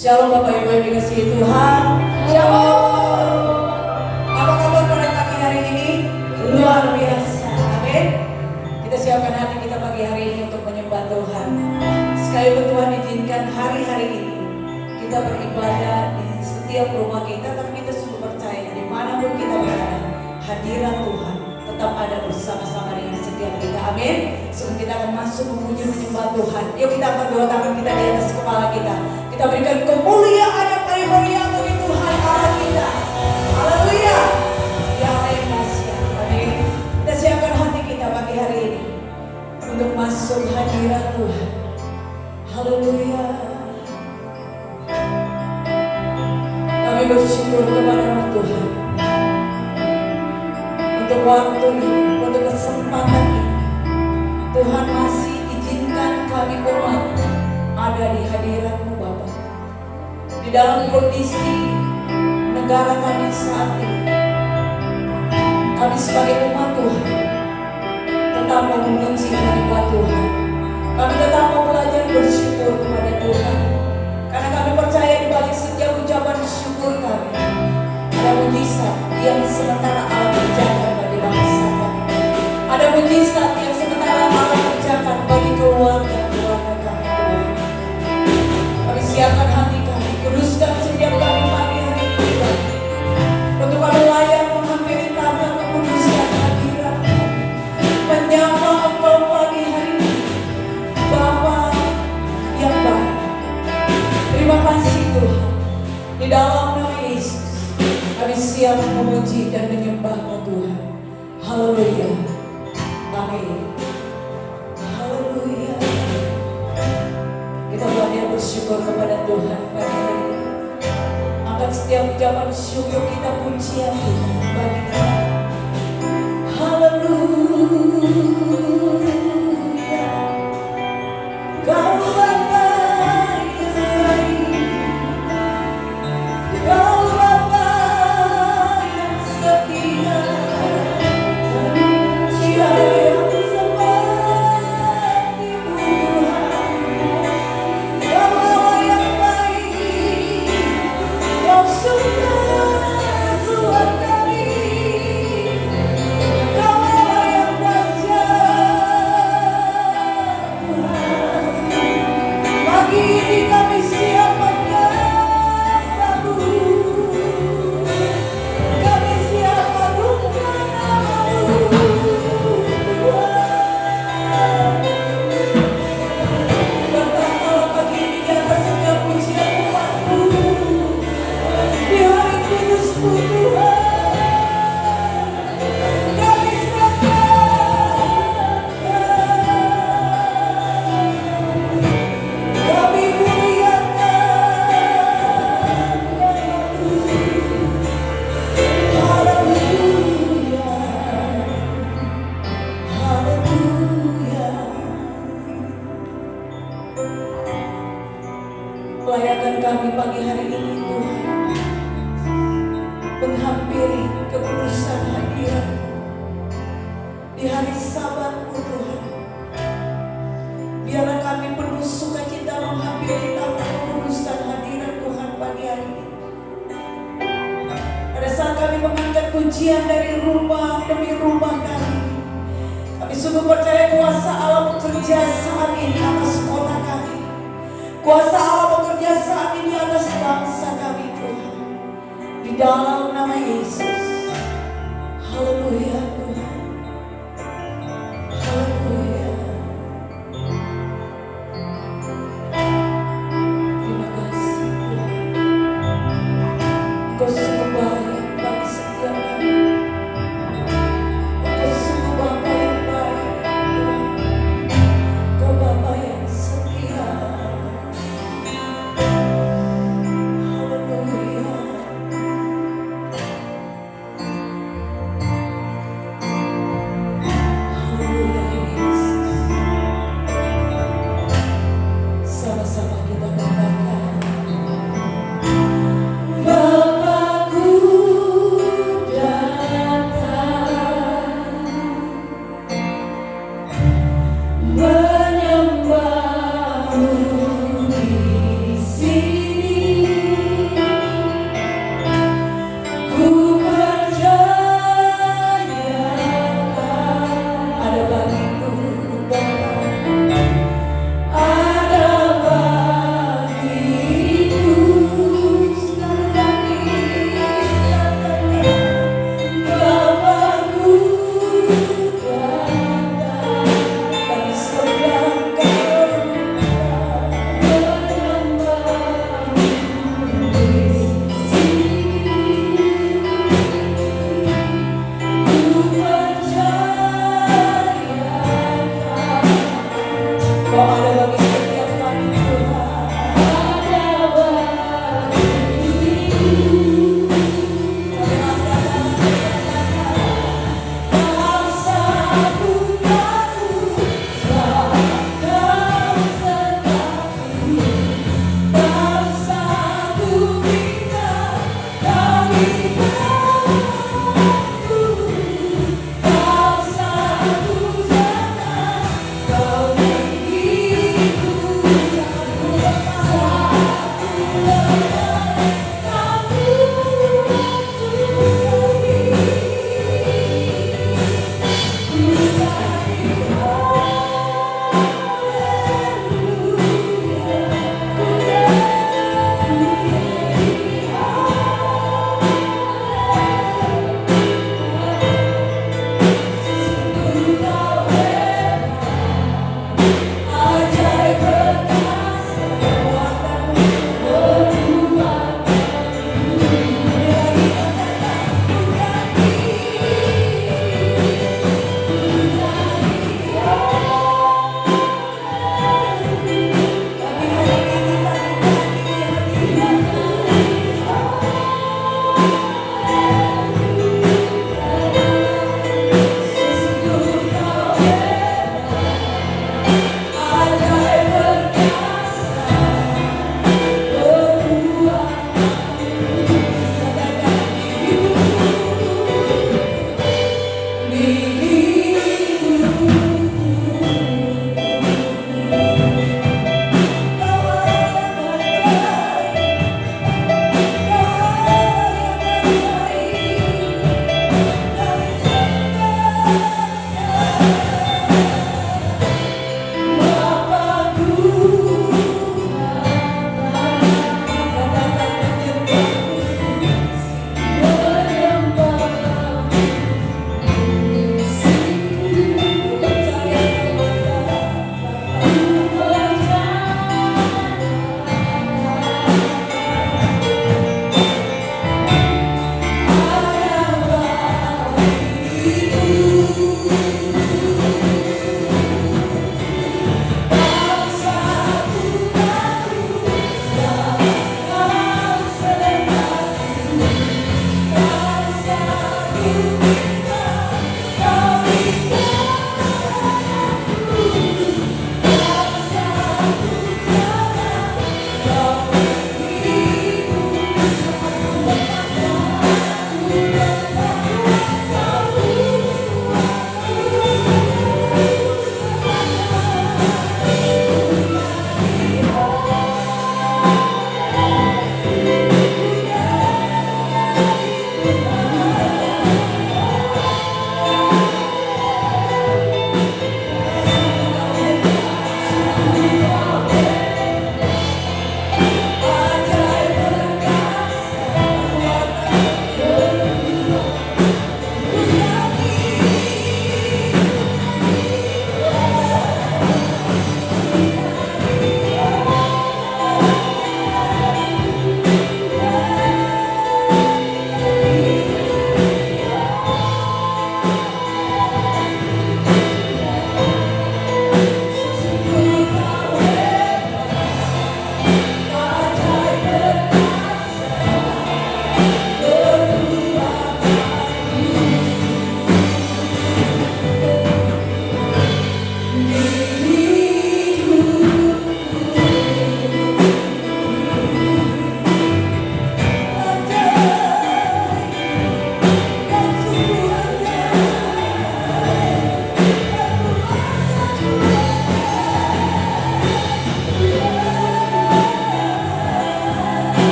Shalom Bapak Ibu yang dikasihi Tuhan. Shalom. Apa kabar pada pagi hari ini? Luar biasa. Amin. Kita siapkan hati kita pagi hari ini untuk menyembah Tuhan. Sekalipun Tuhan izinkan hari-hari ini kita beribadah di setiap rumah kita, tapi kita sungguh percaya dimanapun kita berada, hadirat Tuhan tetap ada bersama-sama dengan setiap kita. Amin. Sebelum kita akan masuk memuji menyembah Tuhan, yuk kita angkat dua tangan kita di atas kepala kita. Kita berikan kemuliaan yang paling meriah bagi Tuhan Allah kita. Haleluya. Ya Masia. Amin. Kita siapkan hati kita pagi hari ini untuk masuk hadirat Tuhan. Haleluya. Kami bersyukur kepada Tuhan untuk waktu ini, untuk kesempatan ini. Tuhan masih izinkan kami umat ada di hadirat-Mu Bapa. Di dalam kondisi negara kami saat ini, kami sebagai umat Tuhan tetap mau memuji menyembah Tuhan. Kami tetap mau belajar bersyukur kepada Tuhan, karena kami percaya di balik setiap ucapan syukur kami ada mujizat yang sementara Allah kerjakan bagi bangsa kami. Ada mujizat yang sementara Allah kerjakan bagi keluarga-keluarga kami Tuhan. Kami siapkan hati kami, kuduskan setiap kami pagi hari ini Tuhan, untuk kami layak menghampiri tata kekudusan hadirat-Mu, menyapa Engkau pagi hari ini, Bapa yang baik. Terima kasih Tuhan. Di dalam nama Yesus kami siap memuji dan menyembah-Mu Tuhan. Haleluya. Amin. Haleluya. Kita belajar bersyukur kepada Tuhan pagi hari ini. Angkat setiap ucapan syukur kita, pujian Tuhan bagi kita. Haleluya. Kau Bapa yang baik. Kau Bapa yang setia. Tiada yang seperti-Mu Tuhan. Kau Bapa yang baik. Kau sudah Tuhan kami. Kau Bapa yang dahsyat Tuhan. Pagi ini kami siap menyembah-Mu. Kami siap mengagungkan nama-Mu Tuhan. Bertambahlah pagi ini di atas setiap pujian umat-Mu. Di hari kudus-Mu Tuhan, kami serahkan, kami muliakan nama-Mu. Haleluya. Haleluya. Layakkan kami pagi hari ini Tuhan, menghampiri kekudusan hadirat-Mu di hari Sabat-Mu Tuhan. Biarlah kami penuh sukacita menghampiri tata kekudusan hadirat Tuhan pagi hari ini. Pada saat kami mengangkat pujian dari rumah demi rumah kami sungguh percaya kuasa Allah bekerja saat ini atas kota kami. Kuasa Allah bekerja saat ini atas bangsa kami Tuhan. Di dalam nama Yesus. Haleluya Tuhan. Haleluya. Terima kasih Tuhan. Engkau sungguh baik bagi setiap kami. Engkau sungguh Bapa yang baik Tuhan. Engkau Bapa yang setia. Haleluya.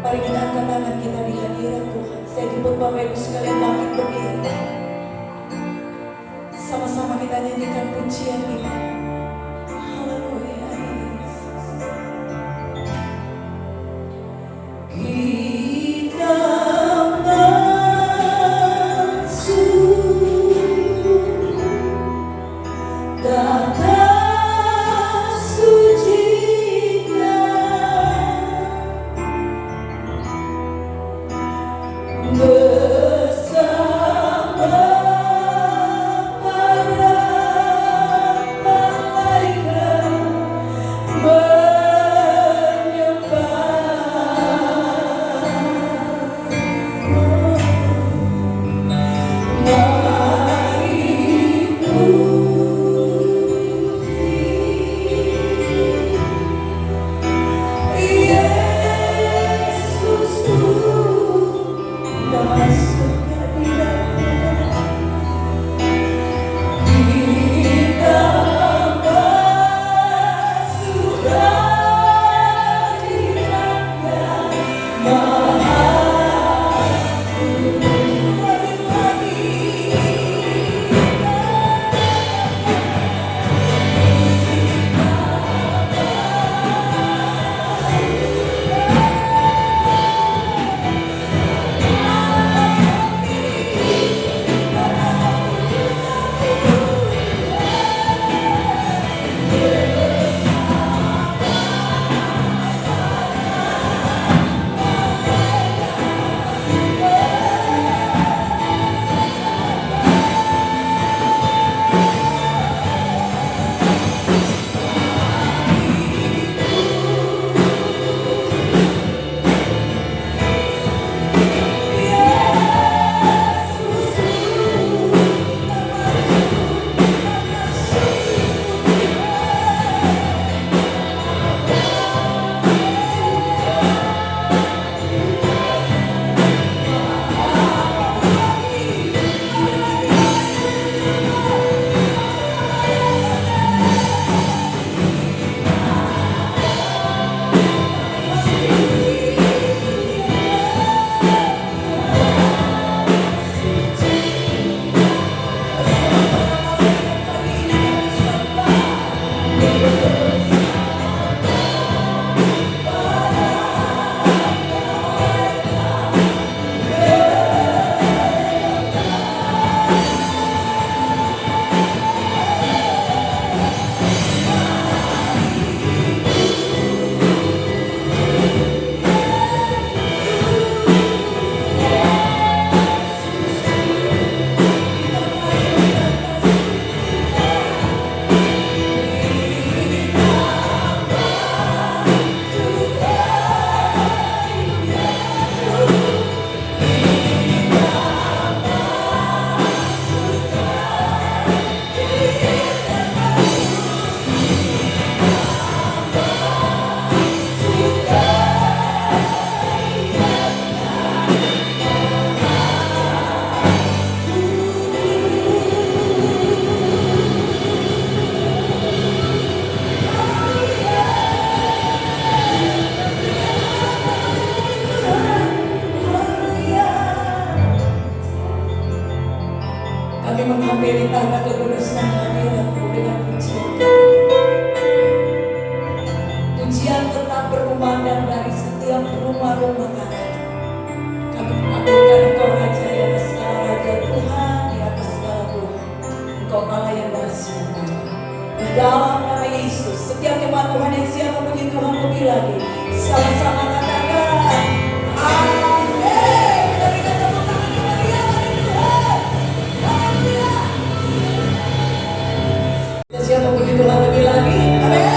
Mari kita angkat tangan kita di hadirat Tuhan. Saya jemput Bapak Ibu sekalian bangkit berdiri. Sama-sama kita nyanyikan pujian ini. Haleluya Yesus. Kita masuk datang suci-Nya bersama para malaikat Kami menghampiri tahta kekudusan hadirat-Mu dengan pujian kami. Pujian tetap berkumandang dari setiap rumah-rumah kami. Kami mengagungkan Engkau Raja di atas segala raja, Tuhan di atas segala Tuhan. Engkau Allah yang bersyukur. Di dalam nama Yesus, setiap jemaat Tuhan yang siap memuji Tuhan lebih lagi, sama-sama katakan amin. Kita berikan tepuk tangan kemeriahan bagi Tuhan. Haleluya. Kita siap memuji Tuhan lebih lagi. Amin.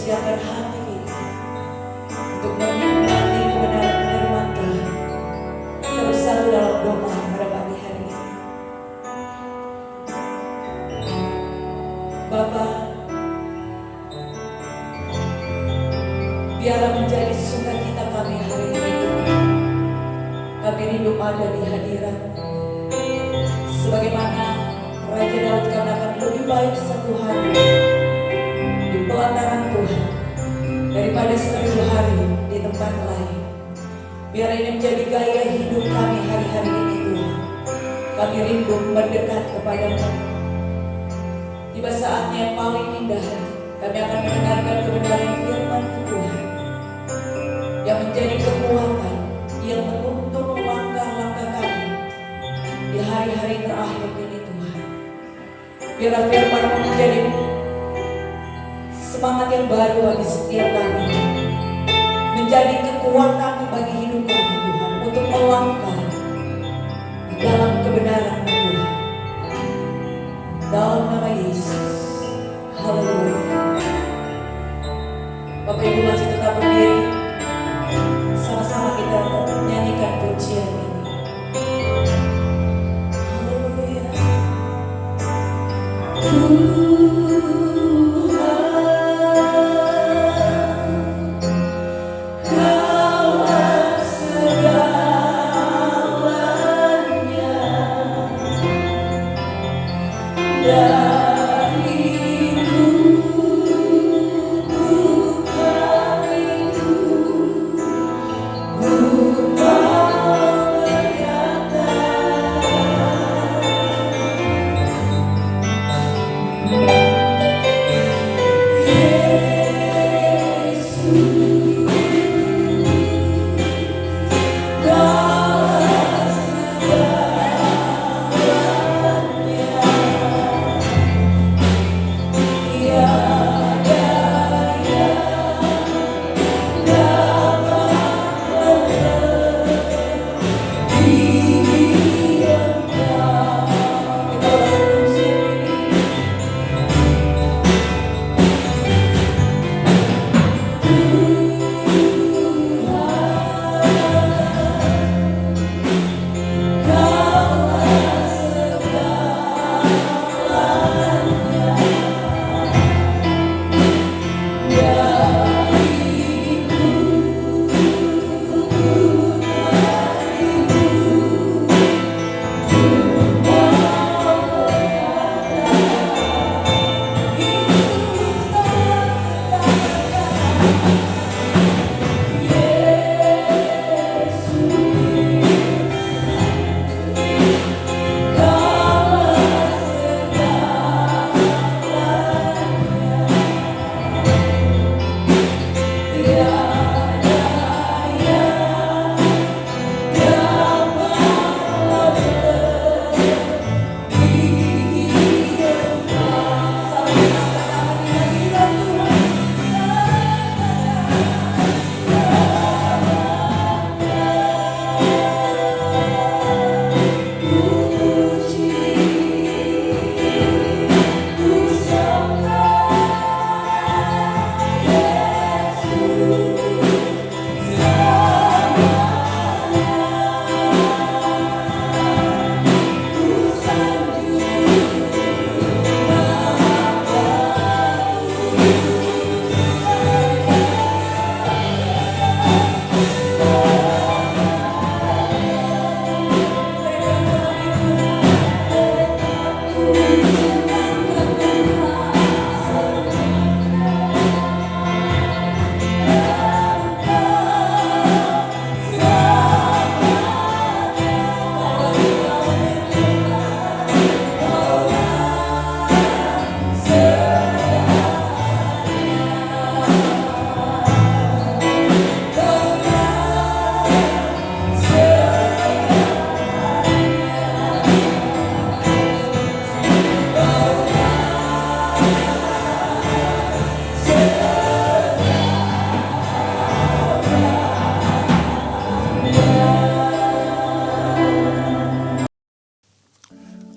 siapkan hati kita untuk menikmati kebenaran firman Tuhan. Kita bersatu dalam doa pada pagi hari ini. Bapa, biarlah menjadi sukacita kami hari ini. Kami rindu ada di hadirat. Sebagaimana Raja Daud katakan, lebih baik satu hari di pelataran Tuhan daripada 1000 hari di tempat lain. Biar ini menjadi gaya hidup kami hari-hari ini Tuhan. Kami rindu mendekat kepada-Mu. Tiba saatnya yang paling indah, kami akan mendengarkan kebenaran firman Tuhan yang menjadi kekuatan, yang menuntun langkah-langkah kami di hari-hari terakhir ini Tuhan. Biarlah firman-Mu menjadi semangat yang baru bagi setiap kami, menjadi kekuatan bagi hidup kami Tuhan, untuk melangkah di dalam kebenaran Tuhan. Dalam nama Yesus, haleluya. Bapak Ibu masih tetap berdiri, sama-sama kita nyanyikan pujian ini. Haleluya.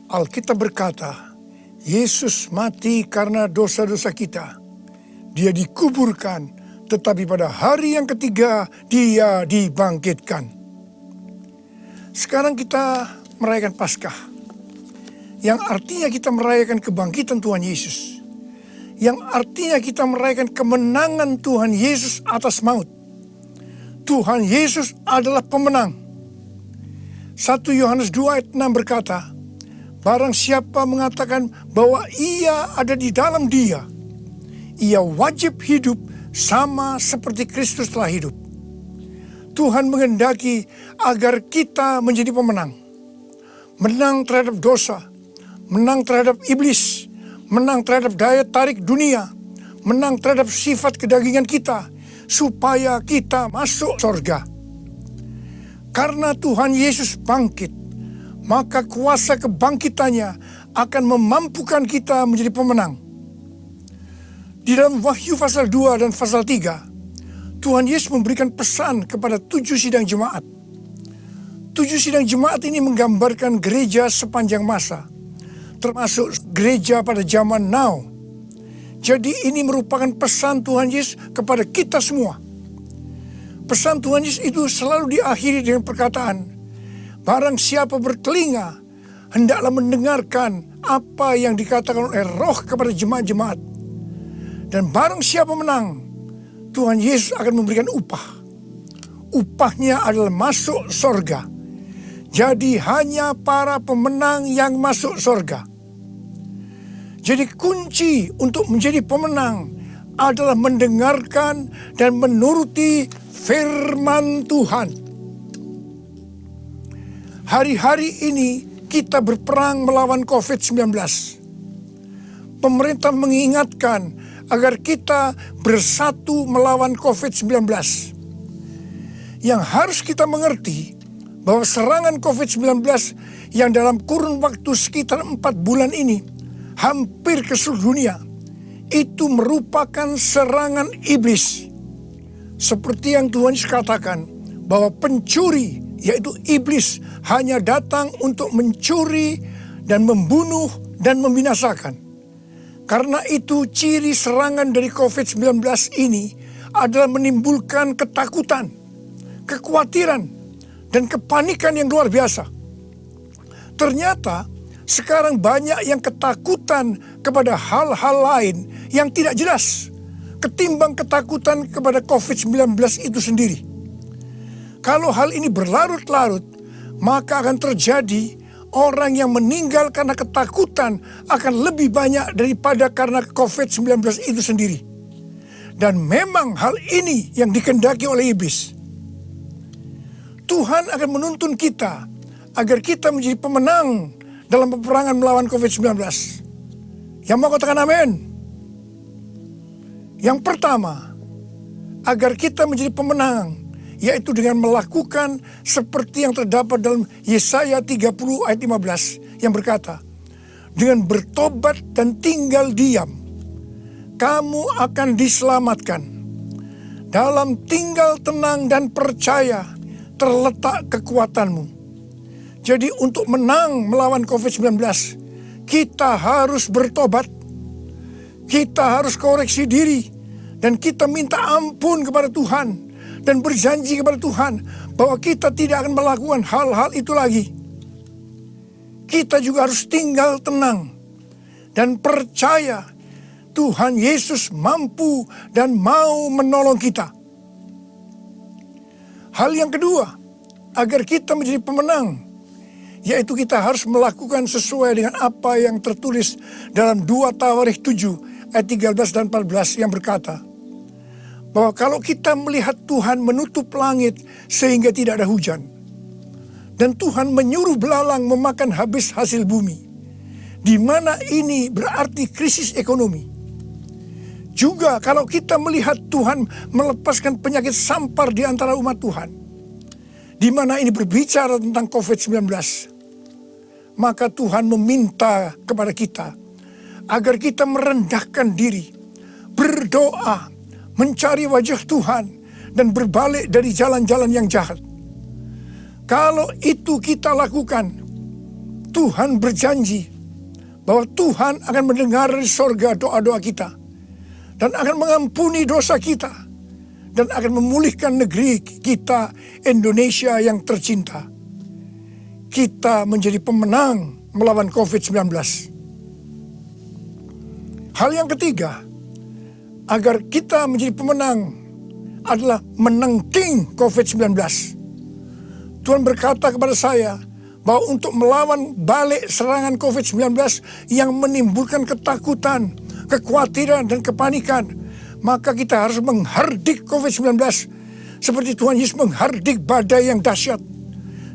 Alkitab berkata, Yesus mati karena dosa-dosa kita. Dia dikuburkan, tetapi pada hari yang ketiga dia dibangkitkan. Sekarang kita merayakan Paskah, yang artinya kita merayakan kebangkitan Tuhan Yesus. Yang artinya kita merayakan kemenangan Tuhan Yesus atas maut. Tuhan Yesus adalah pemenang. 1 Yohanes 2 ayat 6 berkata, barang siapa mengatakan bahwa ia ada di dalam dia, ia wajib hidup sama seperti Kristus telah hidup. Tuhan menghendaki agar kita menjadi pemenang. Menang terhadap dosa, menang terhadap iblis, menang terhadap daya tarik dunia, menang terhadap sifat kedagingan kita, supaya kita masuk surga. Karena Tuhan Yesus bangkit, maka kuasa kebangkitannya akan memampukan kita menjadi pemenang. Di dalam Wahyu pasal 2 dan pasal 3, Tuhan Yesus memberikan pesan kepada 7 sidang jemaat. 7 sidang jemaat ini menggambarkan gereja sepanjang masa, termasuk gereja pada zaman now. Jadi ini merupakan pesan Tuhan Yesus kepada kita semua. Pesan Tuhan Yesus itu selalu diakhiri dengan perkataan, barang siapa bertelinga, hendaklah mendengarkan apa yang dikatakan oleh Roh kepada jemaat-jemaat. Dan barang siapa menang, Tuhan Yesus akan memberikan upah. Upahnya adalah masuk surga. Jadi hanya para pemenang yang masuk surga. Jadi kunci untuk menjadi pemenang adalah mendengarkan dan menuruti firman Tuhan. Hari-hari ini kita berperang melawan COVID-19. Pemerintah mengingatkan agar kita bersatu melawan COVID-19. Yang harus kita mengerti bahwa serangan COVID-19 yang dalam kurun waktu sekitar 4 bulan ini hampir ke seluruh dunia, itu merupakan serangan iblis. Seperti yang Tuhan Yesus katakan, bahwa pencuri, yaitu iblis, hanya datang untuk mencuri dan membunuh dan membinasakan. Karena itu ciri serangan dari COVID-19 ini adalah menimbulkan ketakutan, kekhawatiran, dan kepanikan yang luar biasa. Ternyata sekarang banyak yang ketakutan kepada hal-hal lain yang tidak jelas ketimbang ketakutan kepada COVID-19 itu sendiri. Kalau hal ini berlarut-larut, maka akan terjadi orang yang meninggal karena ketakutan akan lebih banyak daripada karena COVID-19 itu sendiri. Dan memang hal ini yang dikehendaki oleh iblis. Tuhan akan menuntun kita agar kita menjadi pemenang dalam peperangan melawan COVID-19. Yang mau katakan amin? Yang pertama, agar kita menjadi pemenang, yaitu dengan melakukan seperti yang terdapat dalam Yesaya 30 ayat 15 yang berkata, dengan bertobat dan tinggal diam, kamu akan diselamatkan. Dalam tinggal tenang dan percaya terletak kekuatanmu. Jadi untuk menang melawan COVID-19, kita harus bertobat. Kita harus koreksi diri. Dan kita minta ampun kepada Tuhan. Dan berjanji kepada Tuhan bahwa kita tidak akan melakukan hal-hal itu lagi. Kita juga harus tinggal tenang. Dan percaya Tuhan Yesus mampu dan mau menolong kita. Hal yang kedua, agar kita menjadi pemenang, yaitu kita harus melakukan sesuai dengan apa yang tertulis dalam 2 Tawarikh 7 ayat 13 dan 14 yang berkata, bahwa kalau kita melihat Tuhan menutup langit sehingga tidak ada hujan, dan Tuhan menyuruh belalang memakan habis hasil bumi, di mana ini berarti krisis ekonomi. Juga kalau kita melihat Tuhan melepaskan penyakit sampar di antara umat Tuhan, di mana ini berbicara tentang COVID-19, maka Tuhan meminta kepada kita agar kita merendahkan diri, berdoa, mencari wajah Tuhan, dan berbalik dari jalan-jalan yang jahat. Kalau itu kita lakukan, Tuhan berjanji bahwa Tuhan akan mendengar dari sorga doa-doa kita dan akan mengampuni dosa kita dan akan memulihkan negeri kita Indonesia yang tercinta. Kita menjadi pemenang melawan COVID-19. Hal yang ketiga, agar kita menjadi pemenang adalah menangking COVID-19. Tuhan berkata kepada saya bahwa untuk melawan balik serangan COVID-19 yang menimbulkan ketakutan, kekhawatiran, dan kepanikan, maka kita harus menghardik COVID-19 seperti Tuhan Yesus menghardik badai yang dahsyat.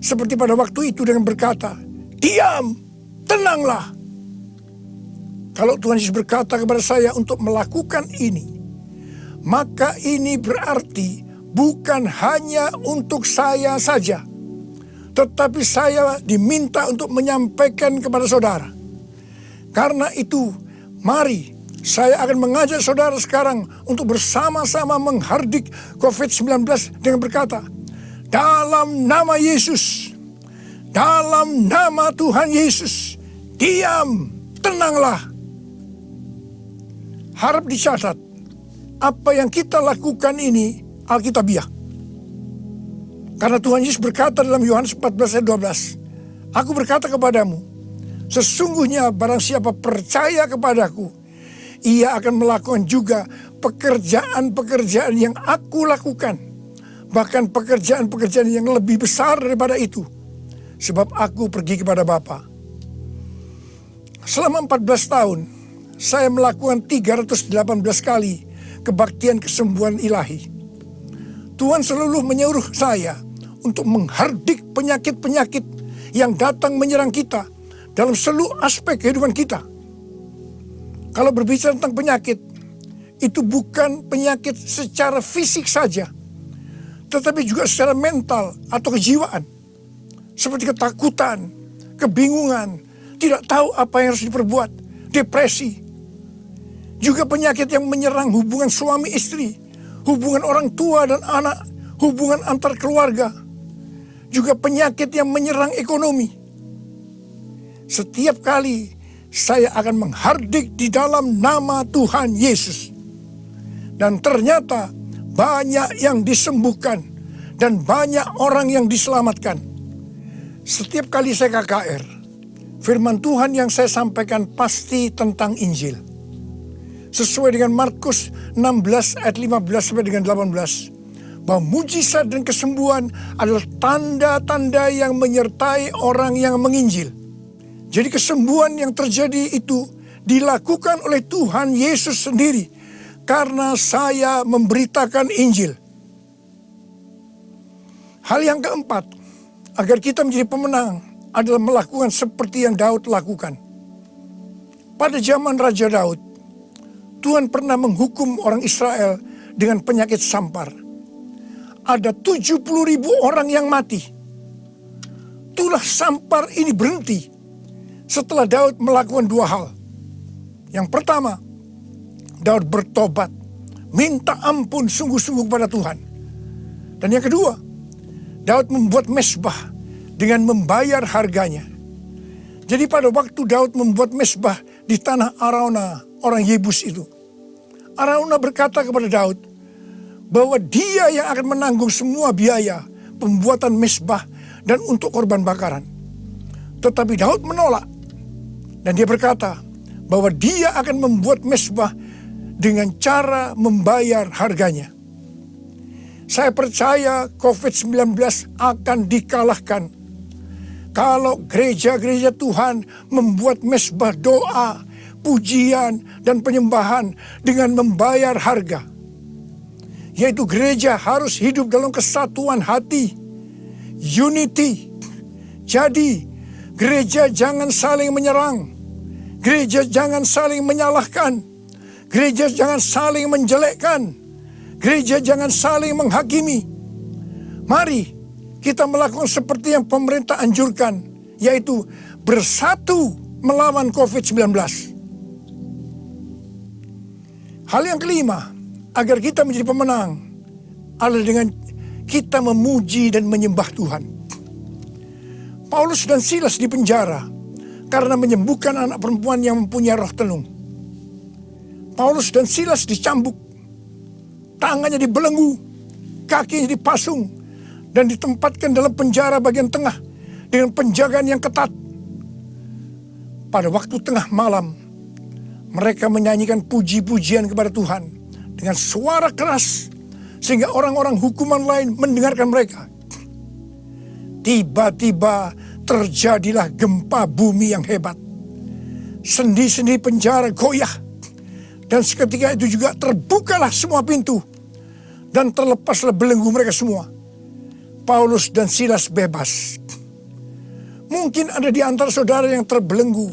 Seperti pada waktu itu dengan berkata, "Diam, tenanglah." Kalau Tuhan Yesus berkata kepada saya untuk melakukan ini, maka ini berarti bukan hanya untuk saya saja, tetapi saya diminta untuk menyampaikan kepada saudara. Karena itu, mari saya akan mengajak saudara sekarang untuk bersama-sama menghardik COVID-19 dengan berkata, dalam nama Yesus, dalam nama Tuhan Yesus, diam, tenanglah. Harap dicatat, apa yang kita lakukan ini Alkitabiah. Karena Tuhan Yesus berkata dalam Yohanes 14 ayat 12, "Aku berkata kepadamu, sesungguhnya barang siapa percaya kepadaku, ia akan melakukan juga pekerjaan-pekerjaan yang aku lakukan. Bahkan pekerjaan-pekerjaan yang lebih besar daripada itu. Sebab aku pergi kepada Bapa." Selama 14 tahun, saya melakukan 318 kali kebaktian kesembuhan ilahi. Tuhan selalu menyuruh saya untuk menghardik penyakit-penyakit yang datang menyerang kita dalam seluruh aspek kehidupan kita. Kalau berbicara tentang penyakit, itu bukan penyakit secara fisik saja, tetapi juga secara mental atau kejiwaan. Seperti ketakutan, kebingungan, tidak tahu apa yang harus diperbuat, depresi. Juga penyakit yang menyerang hubungan suami istri, hubungan orang tua dan anak, hubungan antar keluarga. Juga penyakit yang menyerang ekonomi. Setiap kali saya akan menghardik di dalam nama Tuhan Yesus. Dan ternyata banyak yang disembuhkan dan banyak orang yang diselamatkan. Setiap kali saya KKR, firman Tuhan yang saya sampaikan pasti tentang Injil. Sesuai dengan Markus 16 ayat 15 sampai dengan 18. Bahwa mujizat dan kesembuhan adalah tanda-tanda yang menyertai orang yang menginjil. Jadi kesembuhan yang terjadi itu dilakukan oleh Tuhan Yesus sendiri. Karena saya memberitakan Injil. Hal yang keempat, agar kita menjadi pemenang adalah melakukan seperti yang Daud lakukan. Pada zaman Raja Daud, Tuhan pernah menghukum orang Israel dengan penyakit sampar. Ada 70.000 orang yang mati. Tulah sampar ini berhenti setelah Daud melakukan dua hal. Yang pertama, Daud bertobat, minta ampun sungguh-sungguh kepada Tuhan. Dan yang kedua, Daud membuat mezbah dengan membayar harganya. Jadi pada waktu Daud membuat mezbah di tanah Araunah, orang Yebus itu, Araunah berkata kepada Daud bahwa dia yang akan menanggung semua biaya pembuatan mezbah dan untuk korban bakaran. Tetapi Daud menolak. Dan dia berkata bahwa dia akan membuat mezbah dengan cara membayar harganya. Saya percaya COVID-19 akan dikalahkan kalau gereja-gereja Tuhan membuat mezbah doa, pujian, dan penyembahan dengan membayar harga. Yaitu gereja harus hidup dalam kesatuan hati, unity. Jadi gereja jangan saling menyerang, gereja jangan saling menyalahkan, gereja jangan saling menjelekkan, gereja jangan saling menghakimi. Mari kita melakukan seperti yang pemerintah anjurkan, yaitu bersatu melawan COVID-19. Hal yang kelima, agar kita menjadi pemenang, adalah dengan kita memuji dan menyembah Tuhan. Paulus dan Silas di penjara karena menyembuhkan anak perempuan yang mempunyai roh tenung. Paulus dan Silas dicambuk, tangannya dibelenggu, kakinya dipasung, dan ditempatkan dalam penjara bagian tengah dengan penjagaan yang ketat. Pada waktu tengah malam, mereka menyanyikan puji-pujian kepada Tuhan dengan suara keras, sehingga orang-orang hukuman lain mendengarkan mereka. Tiba-tiba terjadilah gempa bumi yang hebat. Sendi-sendi penjara goyah, dan seketika itu juga terbukalah semua pintu, dan terlepaslah belenggu mereka semua. Paulus dan Silas bebas. Mungkin ada di antara saudara yang terbelenggu,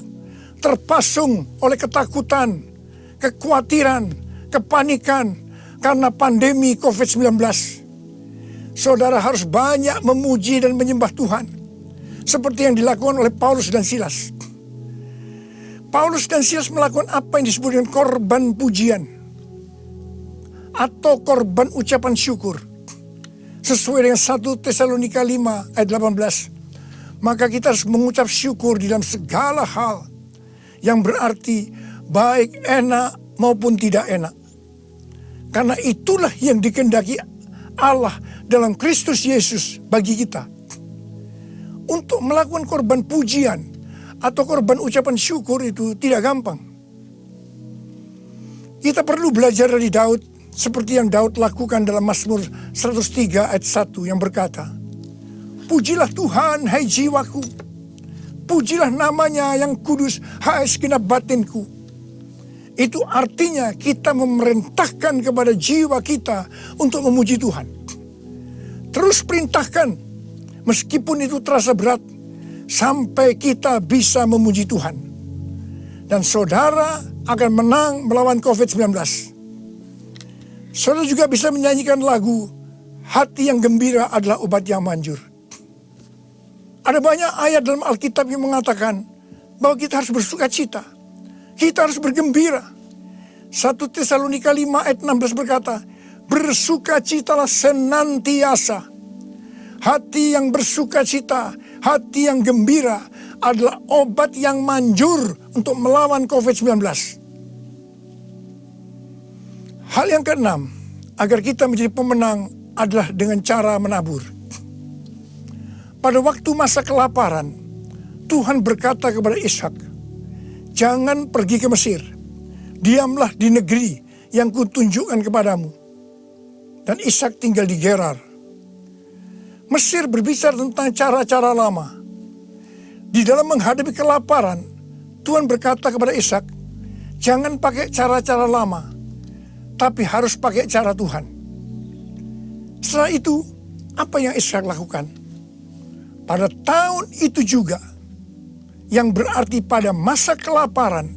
terpasung oleh ketakutan, kekhawatiran, kepanikan karena pandemi COVID-19. Saudara harus banyak memuji dan menyembah Tuhan, seperti yang dilakukan oleh Paulus dan Silas. Paulus dan Silas melakukan apa yang disebut dengan korban pujian atau korban ucapan syukur. Sesuai dengan 1 Tesalonika 5 ayat 18, maka kita harus mengucap syukur di dalam segala hal, yang berarti baik enak maupun tidak enak. Karena itulah yang dikehendaki Allah dalam Kristus Yesus bagi kita. Untuk melakukan korban pujian atau korban ucapan syukur itu tidak gampang. Kita perlu belajar dari Daud, seperti yang Daud lakukan dalam Mazmur 103 ayat 1 yang berkata, "Pujilah Tuhan, hai jiwaku. Pujilah namanya yang kudus, hai segenap batinku." Itu artinya kita memerintahkan kepada jiwa kita untuk memuji Tuhan. Terus perintahkan, meskipun itu terasa berat, sampai kita bisa memuji Tuhan. Dan saudara akan menang melawan COVID-19. Saudara juga bisa menyanyikan lagu "Hati yang gembira adalah obat yang manjur." Ada banyak ayat dalam Alkitab yang mengatakan bahwa kita harus bersuka cita. Kita harus bergembira. 1 Tesalonika 5 ayat 16 berkata, "Bersukacitalah senantiasa." Hati yang bersuka cita, hati yang gembira adalah obat yang manjur untuk melawan COVID-19. Hal yang keenam, agar kita menjadi pemenang adalah dengan cara menabur. Pada waktu masa kelaparan, Tuhan berkata kepada Ishak, "Jangan pergi ke Mesir, diamlah di negeri yang kutunjukkan kepadamu." Dan Ishak tinggal di Gerar. Mesir berbicara tentang cara-cara lama. Di dalam menghadapi kelaparan, Tuhan berkata kepada Ishak, "Jangan pakai cara-cara lama, tapi harus pakai cara Tuhan." Setelah itu, apa yang Ishak lakukan? Pada tahun itu juga, yang berarti pada masa kelaparan,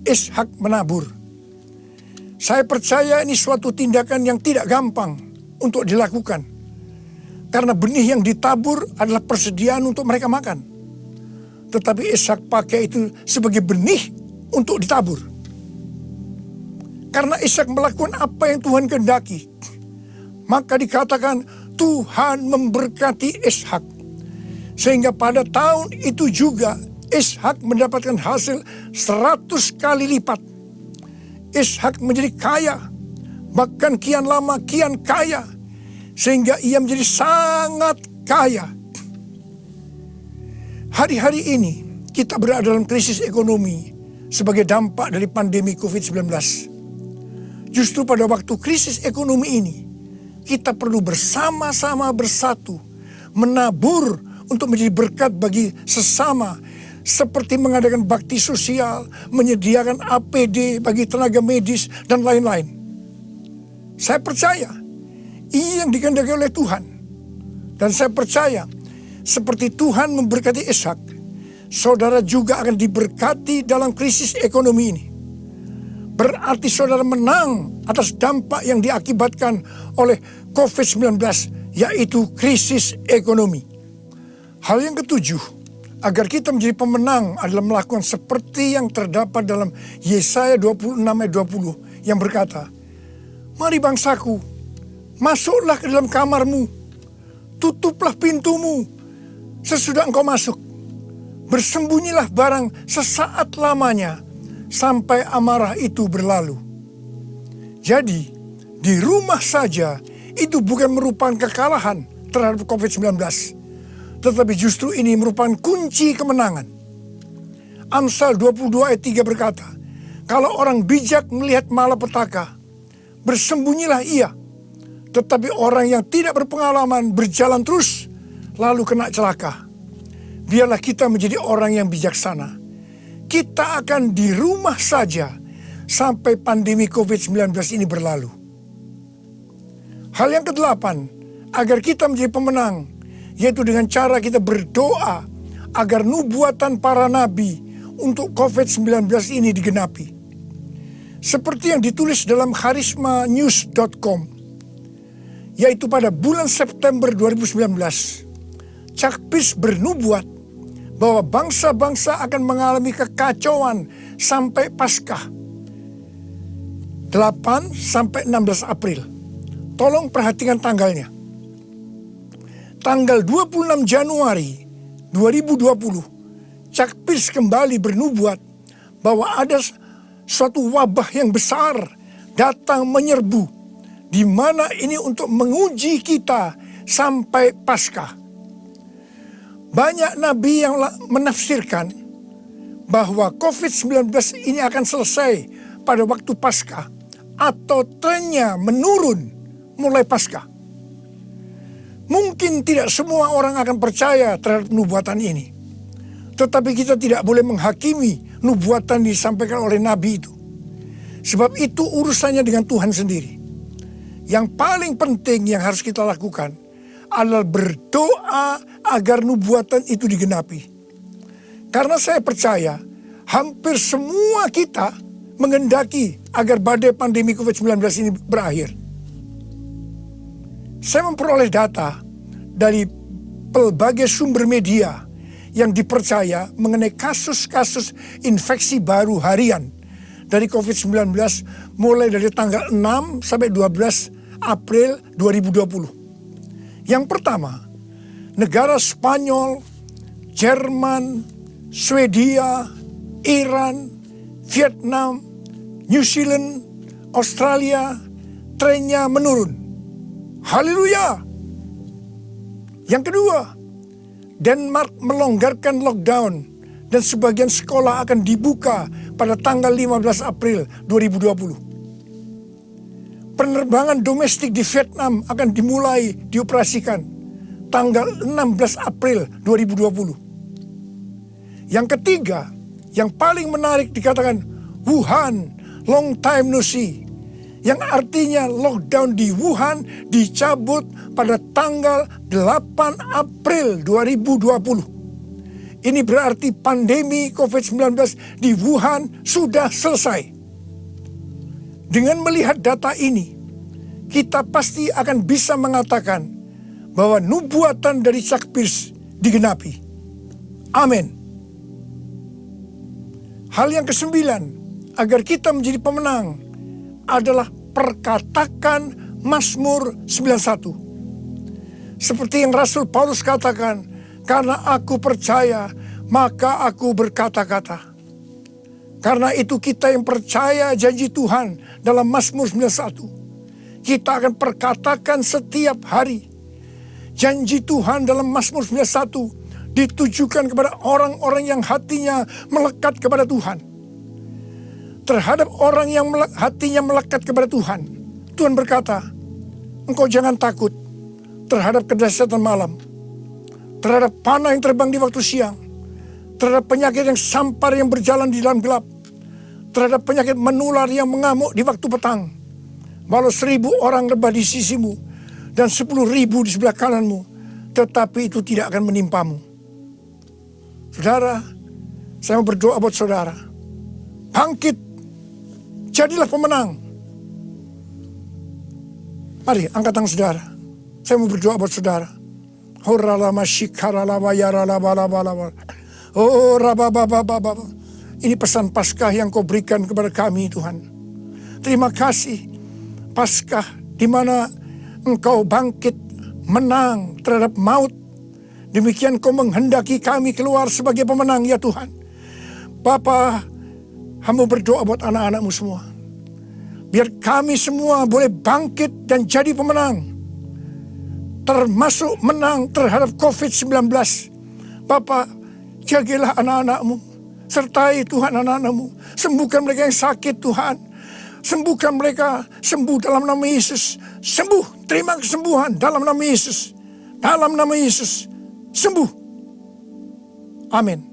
Ishak menabur. Saya percaya ini suatu tindakan yang tidak gampang untuk dilakukan. Karena benih yang ditabur adalah persediaan untuk mereka makan. Tetapi Ishak pakai itu sebagai benih untuk ditabur. Karena Ishak melakukan apa yang Tuhan kehendaki, maka dikatakan Tuhan memberkati Ishak. Sehingga pada tahun itu juga Ishak mendapatkan hasil 100 kali lipat. Ishak menjadi kaya, bahkan kian lama kian kaya, sehingga ia menjadi sangat kaya. Hari-hari ini kita berada dalam krisis ekonomi sebagai dampak dari pandemi COVID-19. Justru pada waktu krisis ekonomi ini, kita perlu bersama-sama bersatu, menabur untuk menjadi berkat bagi sesama, seperti mengadakan bakti sosial, menyediakan APD bagi tenaga medis, dan lain-lain. Saya percaya, ini yang dikehendaki oleh Tuhan. Dan saya percaya, seperti Tuhan memberkati Ishak, saudara juga akan diberkati dalam krisis ekonomi ini. Berarti saudara menang atas dampak yang diakibatkan oleh COVID-19, yaitu krisis ekonomi. Hal yang ketujuh, agar kita menjadi pemenang adalah melakukan seperti yang terdapat dalam Yesaya 26 ayat 20 yang berkata, "Mari bangsaku, masuklah ke dalam kamarmu, tutuplah pintumu sesudah engkau masuk. Bersembunyilah barang sesaat lamanya sampai amarah itu berlalu. Jadi, di rumah saja itu bukan merupakan kekalahan terhadap COVID-19, tetapi justru ini merupakan kunci kemenangan. Amsal 22 ayat 3 berkata, kalau orang bijak melihat malapetaka, bersembunyilah ia. Tetapi orang yang tidak berpengalaman berjalan terus, lalu kena celaka. Biarlah kita menjadi orang yang bijaksana. Kita akan di rumah saja sampai pandemi COVID-19 ini berlalu. Hal yang kedelapan, agar kita menjadi pemenang, yaitu dengan cara kita berdoa agar nubuatan para nabi untuk COVID-19 ini digenapi. Seperti yang ditulis dalam charismanews.com, yaitu pada bulan September 2019, Chuck Pierce bernubuat bahwa bangsa-bangsa akan mengalami kekacauan sampai Paskah 8 sampai 16 April. Tolong perhatikan tanggalnya. Tanggal 26 Januari 2020, Chuck Pierce kembali bernubuat bahwa ada suatu wabah yang besar datang menyerbu, di mana ini untuk menguji kita sampai Paskah. Banyak nabi yang menafsirkan bahwa COVID-19 ini akan selesai pada waktu Paskah atau trennya menurun mulai Paskah. Mungkin tidak semua orang akan percaya terhadap nubuatan ini. Tetapi kita tidak boleh menghakimi nubuatan disampaikan oleh nabi itu. Sebab itu urusannya dengan Tuhan sendiri. Yang paling penting yang harus kita lakukan adalah berdoa agar nubuatan itu digenapi. Karena saya percaya hampir semua kita mengendaki agar badai pandemi COVID-19 ini berakhir. Saya memperoleh data dari pelbagai sumber media yang dipercaya mengenai kasus-kasus infeksi baru harian dari COVID-19 mulai dari tanggal 6 sampai 12 April 2020. Yang pertama, negara Spanyol, Jerman, Swedia, Iran, Vietnam, New Zealand, Australia, trennya menurun. Haleluya! Yang kedua, Denmark melonggarkan lockdown dan sebagian sekolah akan dibuka pada tanggal 15 April 2020. Penerbangan domestik di Vietnam akan dimulai dioperasikan tanggal 16 April 2020. Yang ketiga, yang paling menarik dikatakan Wuhan, long time no see. Yang artinya lockdown di Wuhan dicabut pada tanggal 8 April 2020. Ini berarti pandemi COVID-19 di Wuhan sudah selesai. Dengan melihat data ini, kita pasti akan bisa mengatakan bahwa nubuatan dari Chuck Pierce digenapi. Amin. Hal yang kesembilan, agar kita menjadi pemenang, adalah perkatakan Mazmur 91. Seperti yang Rasul Paulus katakan, karena aku percaya, maka aku berkata-kata. Karena itu kita yang percaya janji Tuhan dalam Mazmur 91. Kita akan perkatakan setiap hari. Janji Tuhan dalam Mazmur 91 ditujukan kepada orang-orang yang hatinya melekat kepada Tuhan. Terhadap orang yang hatinya melekat kepada Tuhan, Tuhan berkata, engkau jangan takut terhadap kedahsyatan malam, terhadap panah yang terbang di waktu siang, terhadap penyakit yang sampar yang berjalan di dalam gelap, terhadap penyakit menular yang mengamuk di waktu petang. Walau 1000 orang rebah di sisimu dan 10.000 di sebelah kananmu, tetapi itu tidak akan menimpamu. Saudara, saya mau berdoa buat saudara. Bangkit, jadilah pemenang. Mari angkat tangan saudara. Saya mau berdoa buat saudara. Oh, ini pesan Paskah yang kau berikan kepada kami, Tuhan. Terima kasih, Paskah di mana engkau bangkit menang terhadap maut Demikian Kau menghendaki kami keluar sebagai pemenang ya Tuhan. Bapa, hamba berdoa buat anak-anak-Mu semua. Biar kami semua boleh bangkit dan jadi pemenang. Termasuk menang terhadap COVID-19. Bapa, jagalah anak-anak-Mu. Sertai Tuhan anak-anak-Mu. Sembuhkan mereka yang sakit Tuhan. Sembuhkan mereka, sembuh dalam nama Yesus. Sembuh, terima kesembuhan dalam nama Yesus. Dalam nama Yesus, sembuh. Amin.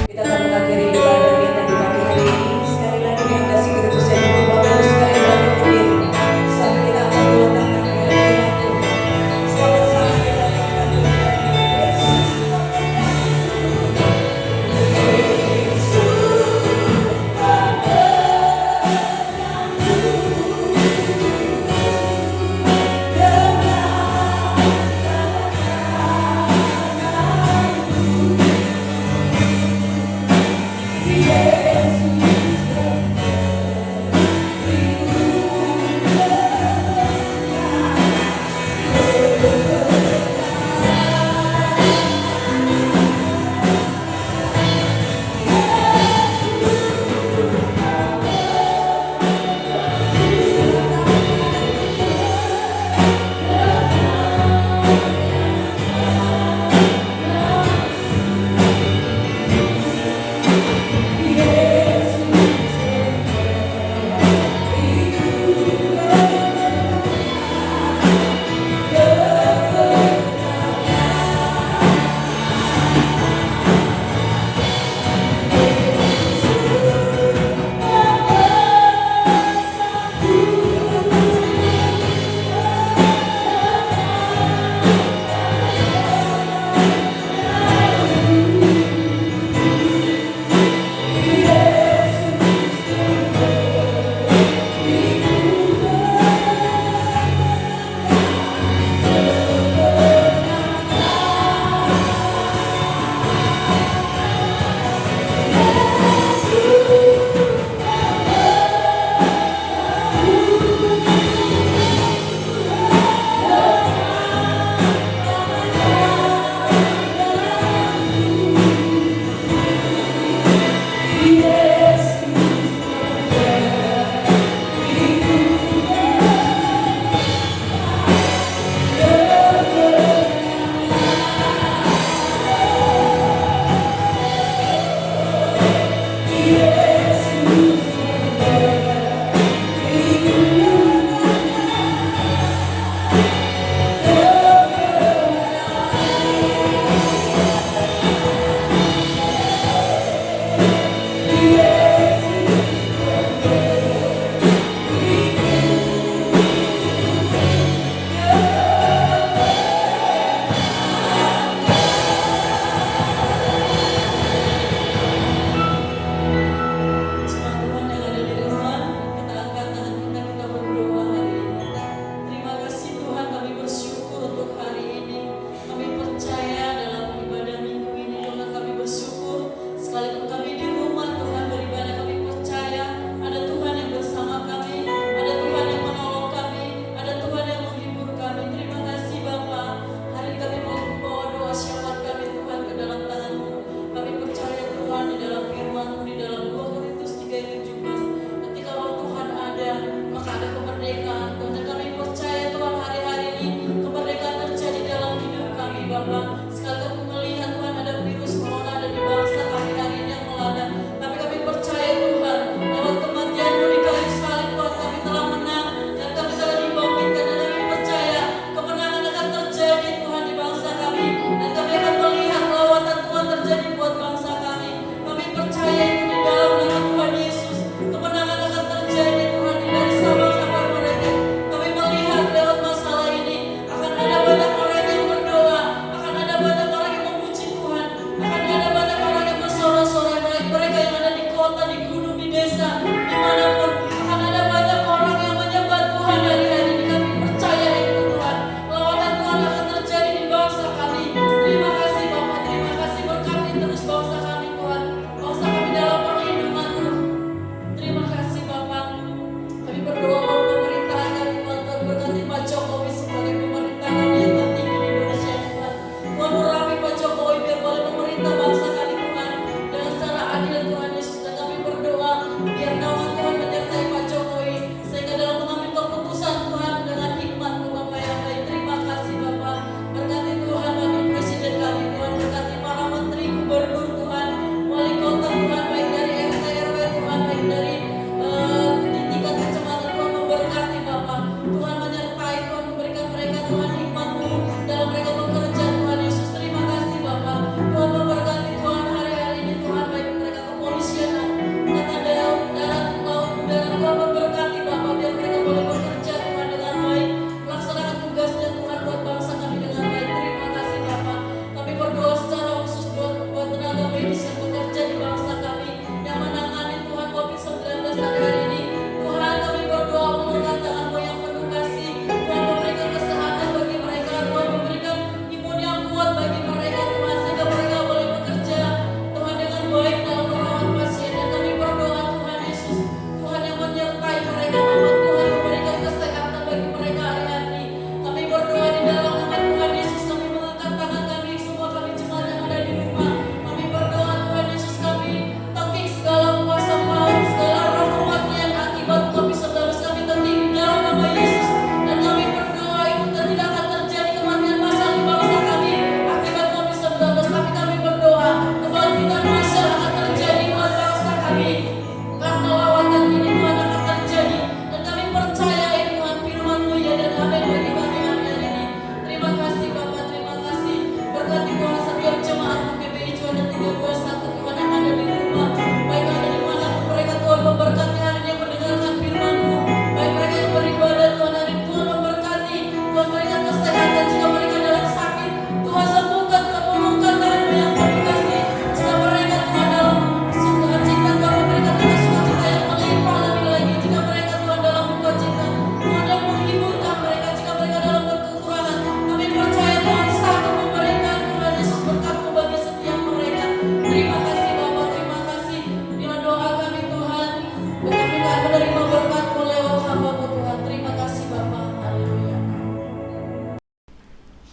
Kita akan mengakhiri ibadah kita di pagi hari ini. Sekali lagi yang kasih kita bisa duduk Bapak Ibu sekali lagi berdiri. Saat kita akan meletakkan keyakinan Tuhan.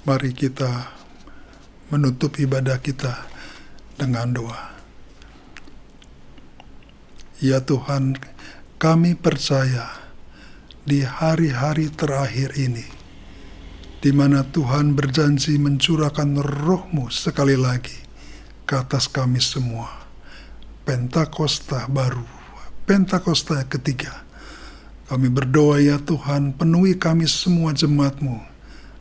Mari kita menutup ibadah kita dengan doa. Ya Tuhan, kami percaya di hari-hari terakhir ini, di mana Tuhan berjanji mencurahkan Roh-Mu sekali lagi ke atas kami semua. Pentakosta baru, Pentakosta ketiga. Kami berdoa ya Tuhan, penuhi kami semua jemaat-Mu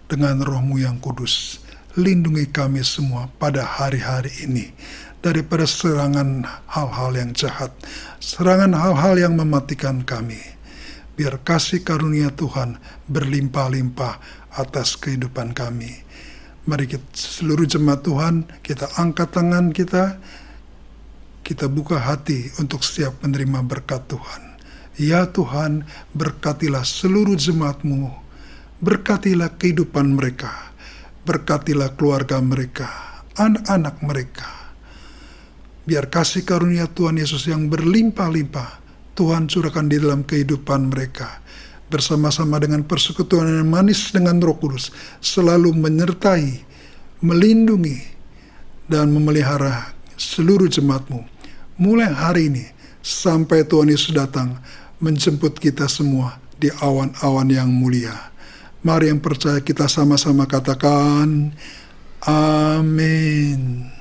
dengan Roh-Mu yang kudus. Lindungi kami semua pada hari-hari ini daripada serangan hal-hal yang jahat, serangan hal-hal yang mematikan kami. Biar kasih karunia Tuhan berlimpah-limpah atas kehidupan kami. Mari kita, seluruh jemaat Tuhan, kita angkat tangan kita buka hati untuk siap menerima berkat Tuhan. Ya Tuhan, berkatilah seluruh jemaat-Mu, berkatilah kehidupan mereka, berkatilah keluarga mereka, anak-anak mereka. Biar kasih karunia Tuhan Yesus yang berlimpah-limpah Tuhan curahkan di dalam kehidupan mereka. Bersama-sama dengan persekutuan yang manis dengan Roh Kudus, selalu menyertai, melindungi, dan memelihara seluruh jemaat-Mu. Mulai hari ini sampai Tuhan Yesus datang menjemput kita semua di awan-awan yang mulia. Mari yang percaya kita sama-sama katakan, amin.